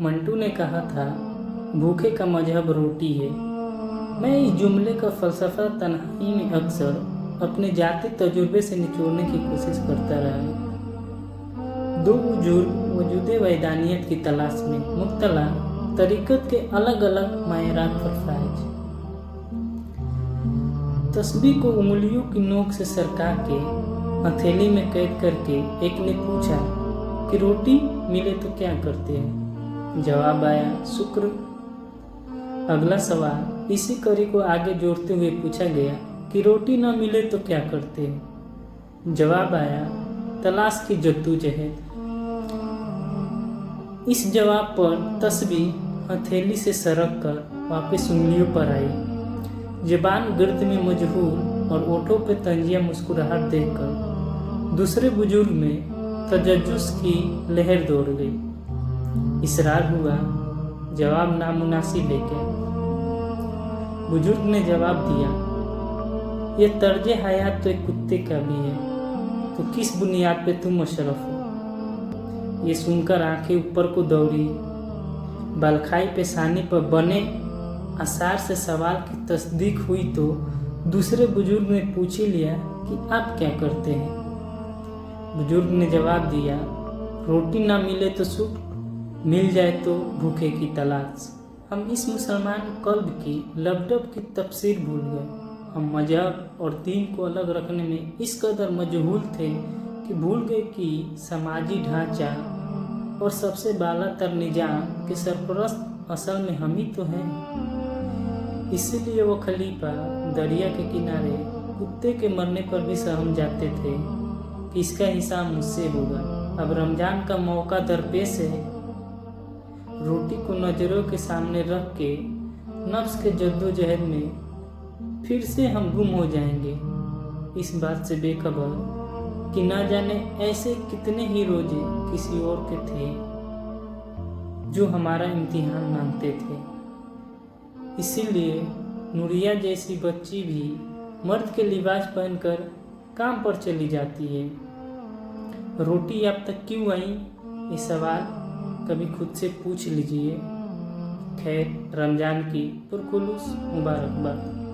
मंटू ने कहा था, भूखे का मजहब रोटी है। मैं इस जुमले का फ़लसफ़ा तन्हाई में अक्सर अपने जाती तजुर्बे से निचोड़ने की कोशिश करता रहा। दो बुजुर्ग वजूदे वैदानियत की तलाश में मुब्तला, तरीक़त के अलग अलग मायरात पर फाइज। तस्बीह को उंगलियों की नोक से सरका के हथेली में कैद करके एक ने पूछा कि रोटी मिले तो क्या करते हैं। जवाब आया, शुक्र। अगला सवाल इसी कड़ी को आगे जोड़ते हुए पूछा गया कि रोटी न मिले तो क्या करते हैं। जवाब आया, तलाश की जद्दोजहद। इस जवाब पर तस्बीह हथेली से सरक कर वापस उंगलियों पर आई। ज़बान गिर्द में मजहूल और ओठों पे तंजिया मुस्कुराहट देखकर दूसरे बुजुर्ग में तजज्जुस की लहर दौड़ गई। इसरार हुआ, जवाब नामुनासिब है क्या? बुजुर्ग ने जवाब दिया, यह तर्ज हयात तो एक कुत्ते का भी है, तो किस बुनियाद पे तुम मशरफ हो? ये सुनकर आंखें ऊपर को दौड़ी। बलखाई पेशानी पर बने आसार से सवाल की तस्दीक हुई तो दूसरे बुजुर्ग ने पूछ ही लिया कि आप क्या करते हैं। बुजुर्ग ने जवाब दिया, रोटी ना मिले तो सुख, मिल जाए तो भूखे की तलाश। हम इस मुसलमान कल्ब की लबडब की तफसीर भूल गए। हम मजहब और दीन को अलग रखने में इस कदर मजहूल थे कि भूल गए कि समाजी ढांचा और सबसे बालातर निजाम के सरपरस्त असल में हम ही तो हैं। इसीलिए वो खलीफा दरिया के किनारे कुत्ते के मरने पर भी सहम जाते थे कि इसका हिसाब मुझसे होगा। अब रमज़ान का मौका दरपेश है। रोटी को नज़रों के सामने रख के नफ्स के जद्दोजहद में फिर से हम गुम हो जाएंगे, इस बात से बेखबर कि ना जाने ऐसे कितने ही रोजे किसी और के थे जो हमारा इम्तिहान मांगते थे। इसीलिए नूरिया जैसी बच्ची भी मर्द के लिबास पहनकर काम पर चली जाती है। रोटी अब तक क्यों आई, ये सवाल कभी खुद से पूछ लीजिए। खैर, रमज़ान की पुरखुलूस मुबारकबाद।